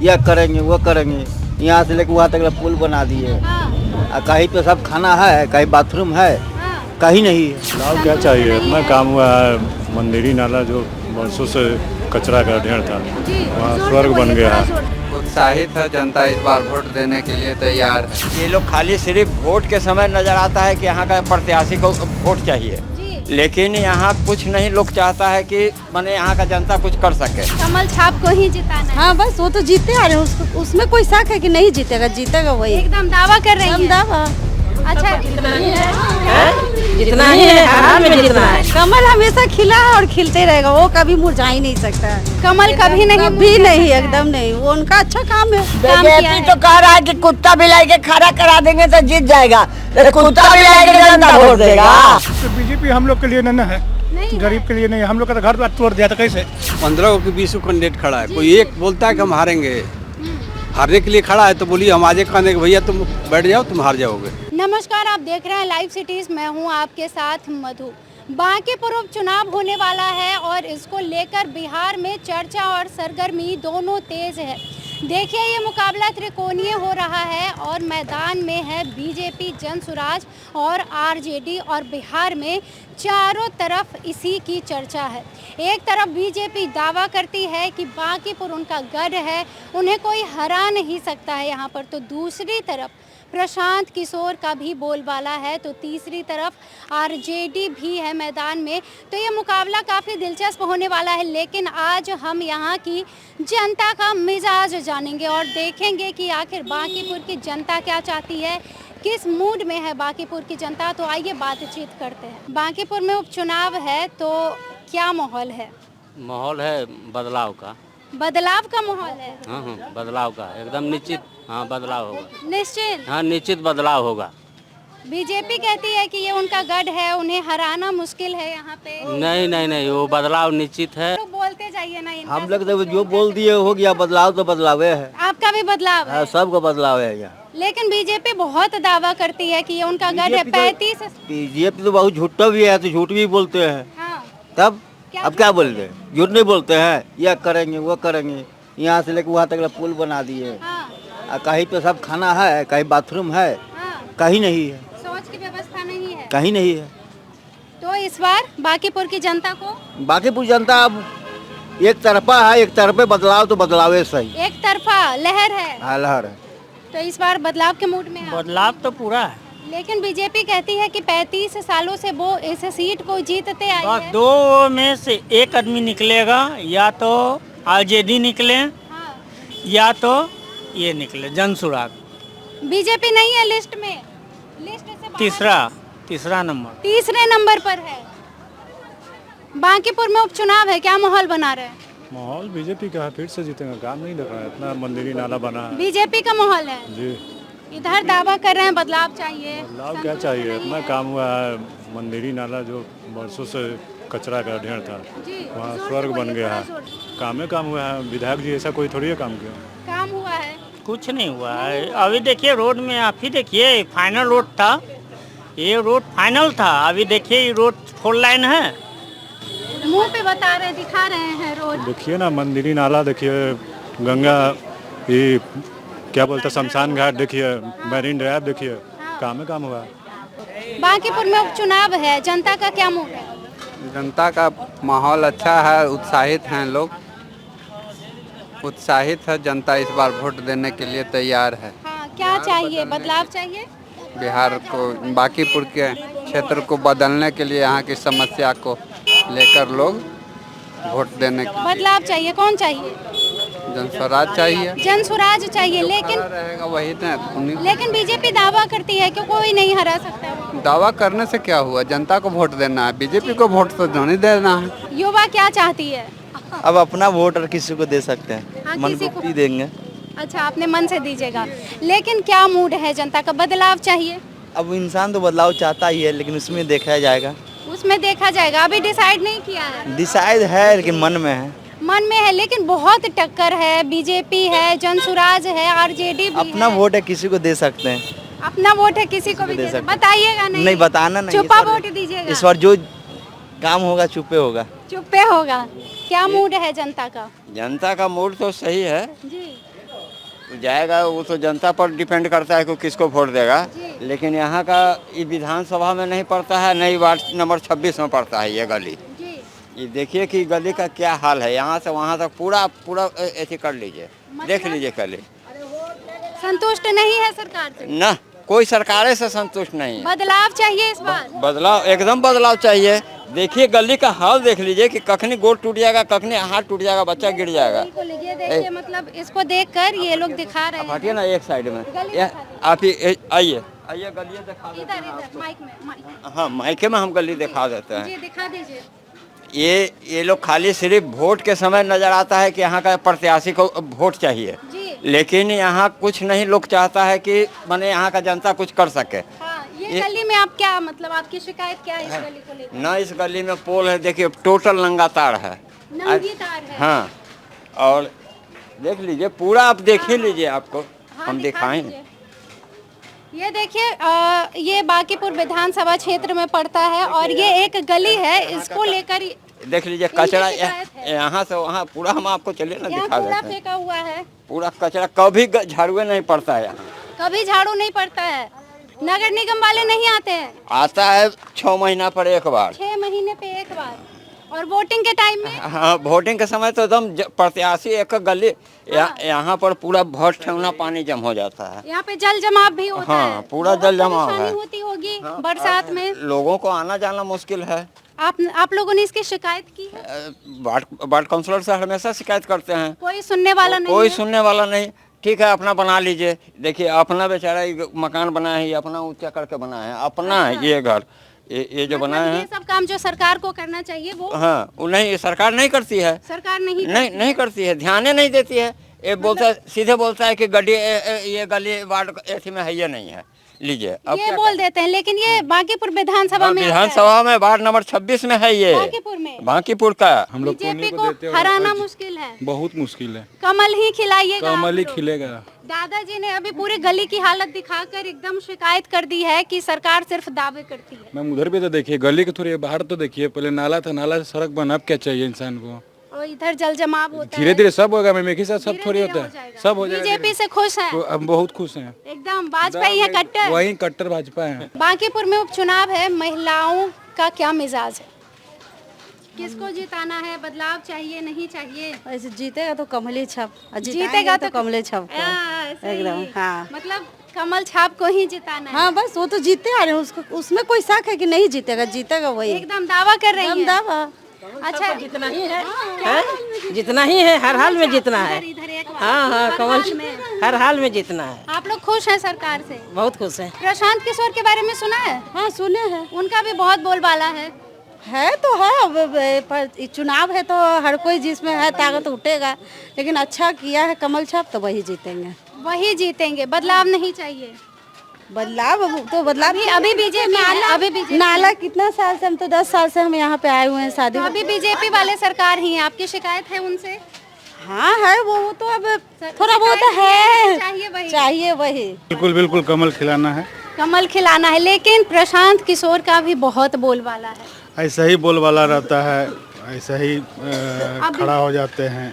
यह करेंगे वो करेंगे, यहाँ से लेकर वहाँ तक पुल बना दिए। कहीं पे सब खाना है, कहीं बाथरूम है, कहीं नहीं है। चुनाव क्या चाहिए, इतना काम हुआ है। मंदिरी नाला जो बरसों से कचरा का ढेर था, वहाँ स्वर्ग बन गया है। उत्साहित है जनता, इस बार वोट देने के लिए तैयार है। ये लोग खाली सिर्फ वोट के समय नजर आता है कि यहाँ का प्रत्याशी को वोट चाहिए, लेकिन यहाँ कुछ नहीं लोग चाहता है कि माने यहाँ का जनता कुछ कर सके। कमल छाप को ही जिताना है। हाँ बस वो तो जीते आ रहे हैं, उसको उसमें कोई शक है कि नहीं जीतेगा, जीतेगा वही। एकदम दावा कर रही है। दावा। अच्छा जितना ही है, हरा में जितना है। कमल हमेशा खिला है और खिलते रहेगा, वो कभी मुरझा ही नहीं सकता है। कमल कभी नहीं भी नहीं, एकदम नहीं, वो उनका अच्छा काम है। बीजेपी तो कह रहा है कि कुत्ता बिलाई के खड़ा करा देंगे तो जीत जाएगा, कुत्ता बिलाई के जनता वोट देगा। तो बीजेपी हम लोग के लिए नहीं है, गरीब के लिए नहीं। हम लोग का तो घर द्वार तोड़ दिया था, कैसे 15 को 20 को कैंडिडेट खड़ा है, कोई एक बोलता है कि हम हारेंगे, हारने के लिए खड़ा है तो बोलिए हम आजे कहने के भैया तुम बैठ जाओ, तुम हार जाओगे। नमस्कार, आप देख रहे हैं लाइव सिटीज। मैं हूं आपके साथ मधु। बांकीपुर उपचुनाव होने वाला है और इसको लेकर बिहार में चर्चा और सरगर्मी दोनों तेज है। देखिए, ये मुकाबला त्रिकोणीय हो रहा है और मैदान में है बीजेपी, जनसुराज और आरजेडी, और बिहार में चारों तरफ इसी की चर्चा है। एक तरफ बीजेपी दावा करती है कि बांकीपुर उनका गढ़ है, उन्हें कोई हरा नहीं सकता है यहाँ पर, तो दूसरी तरफ प्रशांत किशोर का भी बोलबाला है, तो तीसरी तरफ आरजेडी भी है मैदान में। तो ये मुकाबला काफ़ी दिलचस्प होने वाला है, लेकिन आज हम यहाँ की जनता का मिजाज जानेंगे और देखेंगे कि आखिर बांकीपुर की जनता क्या चाहती है, किस मूड में है बांकीपुर की जनता। तो आइए बातचीत करते हैं। बांकीपुर में उपचुनाव है तो क्या माहौल है? माहौल है बदलाव का। बदलाव का माहौल है? हाँ, बदलाव का एकदम निश्चित। हाँ, बदलाव होगा निश्चित। हाँ, निश्चित बदलाव होगा। बीजेपी कहती है कि ये उनका गढ़ है, उन्हें हराना मुश्किल है यहाँ पे। नहीं, वो बदलाव निश्चित है। तो बोलते जाइए ना। हम लोग तो जो बोल दिए हो गया, बदलाव तो बदलाव है। आपका भी बदलाव है? सबका बदलाव है यहाँ। लेकिन बीजेपी बहुत दावा करती है कि ये उनका गढ़ है। 35 बीजेपी तो बहुत झूठा भी है, तो झूठ भी बोलते हैं। हाँ। तब अब क्या बोलते हैं? झूठ नहीं बोलते हैं, यह करेंगे वो करेंगे, यहाँ से लेकर वहाँ तक पुल बना दिए। कहीं पे सब खाना है, कहीं बाथरूम है, कहीं नहीं है, सोच की व्यवस्था नहीं है, कहीं नहीं है। तो इस बार बांकीपुर की जनता को, बांकीपुर जनता अब एक तरफा है, एक तरफे बदलाव तो बदलाव है, सही एक तरफा लहर है। हाँ, लहर है। तो इस बार बदलाव के मूड में है। बदलाव तो पूरा है, लेकिन बीजेपी कहती है कि 35 सालों से वो इस सीट को जीतते आई बस है। दो में से एक आदमी निकलेगा, या तो आरजेडी निकले या तो ये निकले जनसुराग। बीजेपी नहीं है लिस्ट में, लिस्ट से तीसरा नंबर, तीसरे नंबर पर है। बांकीपुर में उपचुनाव है, क्या माहौल बना रहे हैं? माहौल बीजेपी का है, फिर से जीतेगा। काम नहीं लग रहा है, इतना मंदिरी नाला बना है। बीजेपी का माहौल है जी। इधर दावा कर रहे हैं बदलाव चाहिए। बदलाव क्या चाहिए, इतना काम हुआ है। मंदिरी नाला जो बरसों से कचरा का ढेर था, वहाँ स्वर्ग बन गया है। काम हुआ है। विधायक जी ऐसा कोई थोड़ी काम किया। काम हुआ है? कुछ नहीं हुआ है। अभी देखिए रोड में, आप ही देखिए, फाइनल रोड था, ये रोड फाइनल था। अभी देखिए ये रोड 4 लाइन है। मुंह पे बता रहे, दिखा रहे हैं रोड। देखिए ना, मंदिरी नाला देखिए, गंगा, ये क्या बोलते शमशान घाट देखिए, मैरीन ड्राइव देखिए, काम हुआ है। बांकीपुर में उपचुनाव है, जनता का क्या मूड है? जनता का माहौल अच्छा है, उत्साहित हैं लोग, उत्साहित है जनता, इस बार वोट देने के लिए तैयार है। हाँ, क्या चाहिए? बदलाव चाहिए बिहार को, बांकीपुर के क्षेत्र को बदलने के लिए, यहाँ की समस्या को लेकर लोग वोट देने के बदलाव चाहिए। कौन चाहिए? जनस्वराज चाहिए। जनसुराज चाहिए, लेकिन रहेगा वही ना। लेकिन बीजेपी दावा करती है कि कोई नहीं हरा सकता है। दावा करने से क्या हुआ, जनता को वोट देना है, बीजेपी को वोट तो नहीं देना है। युवा क्या चाहती है? अब अपना वोट और किसी को दे सकते हैं। हाँ, मन किसी को को देंगे। अच्छा, अपने मन से दीजिएगा। लेकिन क्या मूड है जनता का? बदलाव चाहिए। अब इंसान तो बदलाव चाहता ही है, लेकिन उसमें देखा जाएगा। उसमें देखा जाएगा, अभी डिसाइड नहीं किया है। डिसाइड है, लेकिन मन में है। मन में है, लेकिन बहुत टक्कर है। बीजेपी है, जनसुराज है, आरजेडी भी अपना है। वोट है, किसी को दे सकते हैं। अपना वोट है, किसी को भी दे दे सकते हैं। बताइएगा नहीं? नहीं बताना नहीं, चुप्पा इस बार- वोट दीजिएगा। इस बार जो काम होगा चुप्पे होगा। चुप्पे होगा। क्या मूड है जनता का? जनता का मूड तो सही है, जी। जाएगा वो तो जनता पर डिपेंड करता है कि किसको वोट देगा, लेकिन यहाँ का ये विधानसभा में नहीं पड़ता है, नई वार्ड नंबर 26 में पड़ता है ये गली। ये देखिए कि गली का क्या हाल है, यहाँ से वहाँ तक पूरा पूरा ऐसे कर लीजिए, देख लीजिए गली। संतुष्ट नहीं है सरकार से? ना, कोई सरकारें से संतुष्ट नहीं है। बदलाव चाहिए इस बार? बदलाव, एकदम बदलाव चाहिए। देखिए गली का हाल देख लीजिए कि कखनी गोड़ टूट जाएगा, कखनी हाथ टूट जाएगा, बच्चा गिर जाएगा। ये देखिए, मतलब इसको देखकर ये लोग दिखा रहे हैं। हटिए ना एक साइड में, आप ही आइए आइए गली दिखा देते हैं इधर माइक में। हाँ, माइके में हम गली दिखा देते हैं। जी दिखा दीजिए। ये लोग खाली सिर्फ वोट के समय नजर आता है कि यहाँ का प्रत्याशी को वोट चाहिए, लेकिन यहाँ कुछ नहीं लोग चाहता है कि माने यहाँ का जनता कुछ कर सके। ये गली में आप क्या, मतलब आपकी शिकायत क्या है इस गली को लेकर? ना, इस गली में पोल है, देखिए टोटल नंगा तार है, नंगी तार है। हाँ, और देख लीजिए पूरा, आप देख ही लीजिए, आपको हम दिखाएं। ये देखिए, ये बांकीपुर विधानसभा क्षेत्र में पड़ता है और ये एक गली है, इसको लेकर देख लीजिए कचरा यहाँ से वहाँ पूरा, हम आपको चलिए ना दिखा देते हैं। फेंका हुआ है पूरा कचरा, कभी झाड़ू नहीं पड़ता है यहाँ, कभी झाड़ू नहीं पड़ता है। नगर निगम वाले नहीं आते हैं? आता है 6 महीना पर एक बार, 6 महीने पे एक बार। और वोटिंग के टाइम में? हाँ, वोटिंग के समय तो एकदम प्रत्याशी एक गली, यहाँ पर पूरा भर ठेवना पानी जम हो जाता है। यहाँ पे जल जमाव भी होता है? हाँ, पूरा जल जमाव है। होती होगी बरसात में, लोगों को आना जाना मुश्किल है। आप लोगों ने इसकी शिकायत की है? वार्ड काउंसलर से हमेशा शिकायत करते हैं, कोई सुनने वाला नहीं? कोई सुनने वाला नहीं। ठीक है, अपना बना लीजिए, देखिए अपना बेचारा मकान बना है, अपना ऊंचा करके बना है, अपना ये घर, ये जो बनाए हैं। ये सब काम जो सरकार को करना चाहिए वो, हाँ, वो नहीं, सरकार नहीं करती है। सरकार नहीं करती है, ध्यान नहीं देती है। ये बोलता है, सीधे बोलता है कि गली, ये गली वार्ड ऐसी में है, ये नहीं है, लीजिए। अब ये बोल देते हैं, लेकिन ये बांकीपुर विधानसभा में, विधानसभा में वार्ड नंबर 26 में है ये, बांकीपुर का। हम लोग बीजेपी को हराना मुश्किल है, बहुत मुश्किल है। कमल ही खिलाइएगा, कमल ही खिलेगा। दादाजी ने अभी पूरी गली की हालत दिखाकर एकदम शिकायत कर दी है कि सरकार सिर्फ दावे करती है। मैम उधर भी तो देखिए, गली के थोड़ी बाहर तो देखिए, पहले नाला था, नाला से सड़क बना, अब क्या चाहिए इंसान को? और इधर जल जमाव होता है। धीरे धीरे सब होगा मैम, एक ही साथ सब थोड़ी होता है, सब हो जाएगा। बीजेपी से खुश है? हम बहुत खुश हैं एकदम। भाजपा है कट्टर, वही कट्टर भाजपा है। बांकीपुर में उपचुनाव है, महिलाओं का क्या मिजाज है? किसको जिताना है? बदलाव चाहिए नहीं चाहिए? ऐसे जीतेगा तो कमल ही छाप, जीतेगा तो कमल ही छाप एकदम। हाँ, मतलब कमल छाप को ही जिताना है। हाँ, बस वो तो जीते आ रहे हैं, उसको उसमें कोई शक है कि नहीं जीतेगा? जीतेगा वही, एकदम दावा कर रही है। दावा। अच्छा, जितना ही है, जितना ही है, हर हाल में जीतना है। हाँ हाँ, कमल हर हाल में जीतना है। आप लोग खुश हैं सरकार से? बहुत खुश हैं। प्रशांत किशोर के बारे में सुना है? हाँ, सुने हैं, उनका भी बहुत बोलबाला है तो है, पर चुनाव है तो हर कोई जिसमें है ताकत उठेगा, लेकिन अच्छा किया है कमल छाप, तो वही जीतेंगे। वही जीतेंगे, बदलाव नहीं चाहिए? बदलाव तो बदलाव अभी बीजेपी, नाला कितना साल से, हम तो 10 साल से हम यहाँ पे आए हुए हैं शादी। तो अभी बीजेपी वाले सरकार ही है, आपकी शिकायत है उनसे? हाँ है, वो तो अब थोड़ा बहुत है, चाहिए वही। बिल्कुल बिल्कुल कमल खिलाना है, कमल खिलाना है। लेकिन प्रशांत किशोर का भी बहुत बोलबाला है। ऐसा ही बोलबाला रहता है, ऐसा ही खड़ा हो जाते हैं,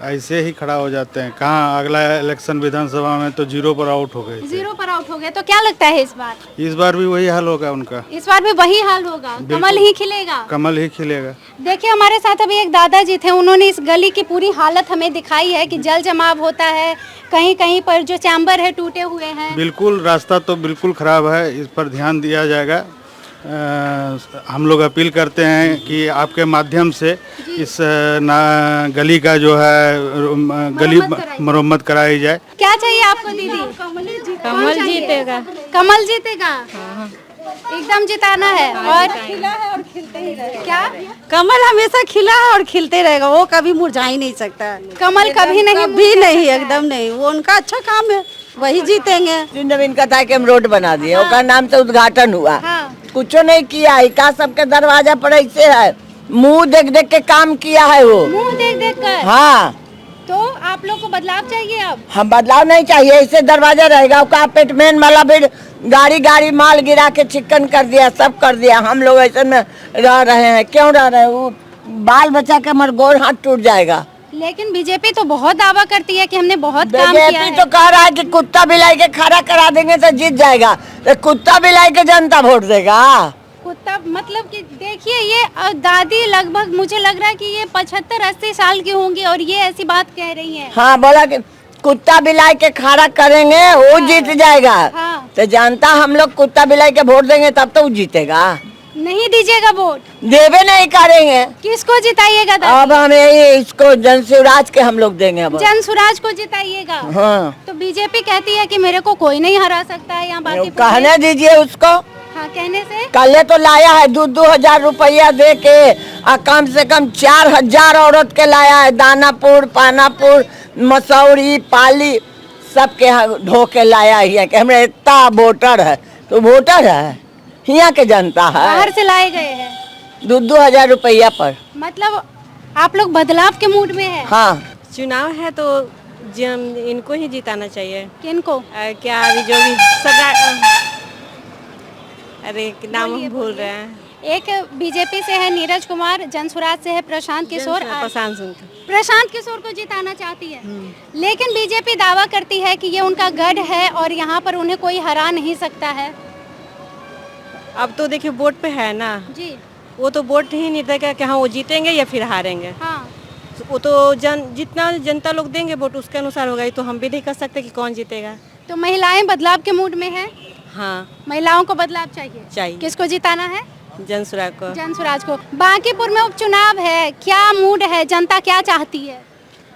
ऐसे ही खड़ा हो जाते हैं। कहाँ अगला इलेक्शन विधानसभा में तो 0 पर आउट हो गए, 0 पर आउट हो गए। तो क्या लगता है इस बार भी वही हाल होगा उनका? इस बार भी वही हाल होगा, कमल ही खिलेगा, कमल ही खिलेगा। देखिए हमारे साथ अभी एक दादाजी थे, उन्होंने इस गली की पूरी हालत हमें दिखाई है कि जल जमाव होता है, कहीं कहीं पर जो चैम्बर है टूटे हुए हैं। बिल्कुल, रास्ता तो बिल्कुल खराब है, इस पर ध्यान दिया जाएगा। हम लोग अपील करते हैं कि आपके माध्यम से इस गली का जो है गली मरम्मत कराई जाए। क्या चाहिए आपको दीदी? कमल जीतेगा। कमल जीतेगा, एकदम जिताना है। और खिला है और खिलते ही रहेगा। क्या? कमल हमेशा खिला है और खिलते रहेगा, वो कभी मुरझा ही नहीं सकता। कमल कभी नहीं, एकदम नहीं, वो उनका अच्छा काम है, वही जीतेंगे। नवीन का था कि हम रोड बना दिए, उसका नाम से उद्घाटन हुआ, कुछ नहीं किया। का सबके दरवाजा पर ऐसे है, मुंह देख देख के काम किया है वो, मुंह देख देख कर। हाँ, तो आप लोग को बदलाव चाहिए अब? हम बदलाव नहीं चाहिए, ऐसे दरवाजा रहेगा। कारपेटमेंट वाला भी गाड़ी माल गिरा के चिकन कर दिया, सब कर दिया। हम लोग ऐसे में रह रहे हैं, क्यों रह रहे हैं? वो बाल बच्चा के हमारे गोड़ हाथ टूट जाएगा। लेकिन बीजेपी तो बहुत दावा करती है कि हमने बहुत काम किया है। बीजेपी तो कह रहा है कि कुत्ता बिलाई के खड़ा करा देंगे तो जीत जाएगा, तो कुत्ता बिलाई के जनता वोट देगा। कुत्ता मतलब कि देखिए ये दादी लगभग मुझे लग रहा है कि ये 75-80 साल की होंगी और ये ऐसी बात कह रही है। हाँ, बोला कि कुत्ता बिलाई के खड़ा करेंगे वो जीत जाएगा। हाँ। तो जनता हम लोग कुत्ता बिलाई के वोट देंगे तब तो वो जीतेगा। नहीं दीजिएगा वोट? देवे नहीं करेंगे। किसको जिताइएगा? अब हम इसको जनसुराज के हम लोग देंगे। जनसुराज को जिताइएगा। हाँ। तो बीजेपी कहती है कि मेरे को कोई नहीं हरा सकता है यहाँ बाकी। कहने दीजिए उसको। हाँ, कहने से कल तो लाया है 2,000 रुपया दे के और कम से कम 4,000 औरत के लाया है। दानापुर, पानापुर, मसौरी, पाली सबके ढो के लाया है कि हमारे इतना वोटर है। तो वोटर है यहाँ के जनता है। बाहर से लाए गए हैं 2,000 रुपया पर। मतलब आप लोग बदलाव के मूड में है? हाँ। चुनाव है तो इनको ही जिताना चाहिए। किनको? क्या अभी जो भी सरकार, अरे नाम भूल रहे हैं। एक बीजेपी से है नीरज कुमार, जनसुराज से है प्रशांत किशोर। प्रशांत किशोर को जिताना चाहती है, लेकिन बीजेपी दावा करती है कि ये उनका गढ़ है और यहाँ पर उन्हें कोई हरा नहीं सकता है। अब तो देखिए वोट पे है ना जी, वो तो वोट ही नहीं देगा कि हाँ वो जीतेंगे या फिर हारेंगे। हाँ। वो तो जितना जनता लोग देंगे वोट उसके अनुसार होगा। तो हम भी नहीं कर सकते कि कौन जीतेगा। तो महिलाएं बदलाव के मूड में है? हाँ, महिलाओं को बदलाव चाहिए। किसको जिताना है? जनसुराज को। जनसुराज को। बांकीपुर में उपचुनाव है, क्या मूड है, जनता क्या चाहती है?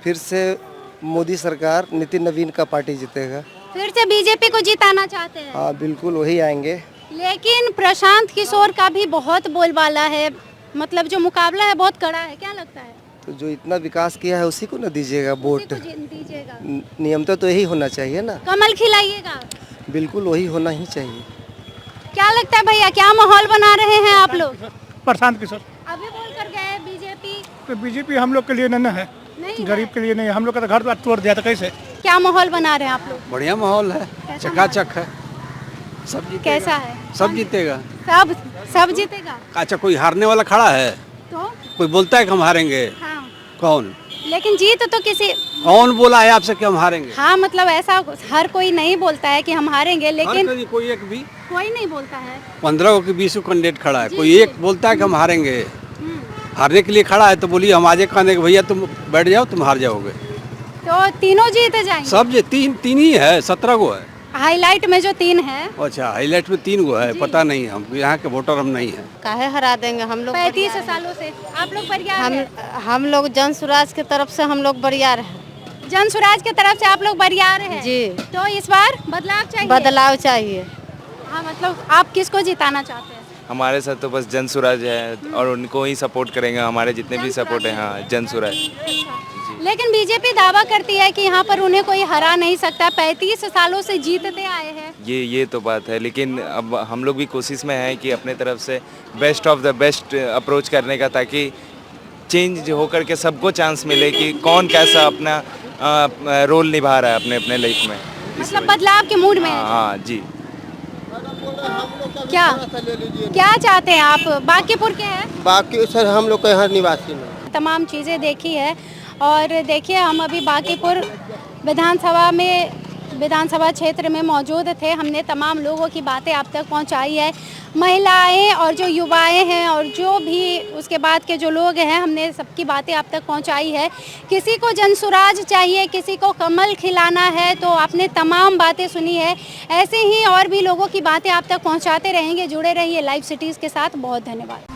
फिर से मोदी सरकार, नितिन नवीन का पार्टी जीतेगा। फिर से बीजेपी को जिताना चाहते हैं? हाँ, बिल्कुल वही आएंगे। लेकिन प्रशांत किशोर का भी बहुत बोलबाला है, मतलब जो मुकाबला है बहुत कड़ा है, क्या लगता है? तो जो इतना विकास किया है उसी को ना दीजिएगा वोट। दीजिएगा। नियम तो यही होना चाहिए ना। कमल खिलाइएगा। बिल्कुल वही होना ही चाहिए। क्या लगता है भैया, क्या माहौल बना रहे हैं आप लोग? प्रशांत किशोर अभी बोल कर गए बीजेपी। तो बीजेपी हम लोग के लिए नहीं है, गरीब के लिए नहीं है। हम लोग का तो घर द्वार तोड़ दिया था। कैसे क्या माहौल बना रहे हैं आप लोग? बढ़िया माहौल है, चकाचक है। सब जीतेगा। कैसा है? सब जीतेगा। सब जीतेगा। अच्छा, कोई हारने वाला खड़ा है? तो कोई बोलता है कि हम हारेंगे? हाँ। कौन? लेकिन जीत तो किसी। कौन बोला है आपसे कि हम हारेंगे? हाँ, मतलब ऐसा हर कोई नहीं बोलता है कि हम हारेंगे, लेकिन कोई एक भी कोई नहीं बोलता है। 15 को 20 को कैंडिडेट खड़ा है, कोई एक बोलता है कि हम हारेंगे। हारने के लिए खड़ा है तो बोलिए हम आज कहने के भैया तुम बैठ जाओ, तुम हार जाओगे। तो तीनों जीत जाएंगे? सब जे तीन ही है, 17 को है। हाईलाइट में जो 3 है। अच्छा, हाईलाइट में 3 को है, पता नहीं, हम यहाँ के वोटर हम नहीं है। काहे हरा देंगे हम लोग? 35 सालों से आप लोग बरियार हैं। हम लोग जनसुराज की तरफ से हम लोग बरियार हैं। जनसुराज की तरफ से आप लोग बरियार हैं जी। तो इस बार बदलाव चाहिए? बदलाव चाहिए। हाँ, मतलब आप किसको जिताना चाहते हैं? हमारे साथ तो बस जनसुराज है और उनको ही सपोर्ट करेंगे, हमारे जितने भी सपोर्ट है। हाँ, जनसुराज। लेकिन बीजेपी दावा करती है कि यहाँ पर उन्हें कोई हरा नहीं सकता, 35 सालों से जीतते आए हैं। ये तो बात है, लेकिन अब हम लोग भी कोशिश में हैं कि अपने तरफ से best of the best approach करने का, ताकि चेंज होकर के सबको चांस मिले कि कौन कैसा अपना रोल निभा रहा है अपने अपने लाइफ में। मतलब बदलाव के मूड में। हाँ जी। क्या चाहते हैं आप? बांकीपुर के हैं? बाकी सर हम लोग यहाँ निवासी में तमाम चीज़ें देखी है और देखिए हम अभी बांकीपुर विधानसभा क्षेत्र में मौजूद थे। हमने तमाम लोगों की बातें आप तक पहुंचाई है, महिलाएं और जो युवाएं हैं और जो भी उसके बाद के जो लोग हैं, हमने सबकी बातें आप तक पहुंचाई है। किसी को जनसुराज चाहिए, किसी को कमल खिलाना है, तो आपने तमाम बातें सुनी है। ऐसे ही और भी लोगों की बातें आप तक पहुंचाते रहेंगे। जुड़े रहिए लाइव सिटीज़ के साथ। बहुत धन्यवाद।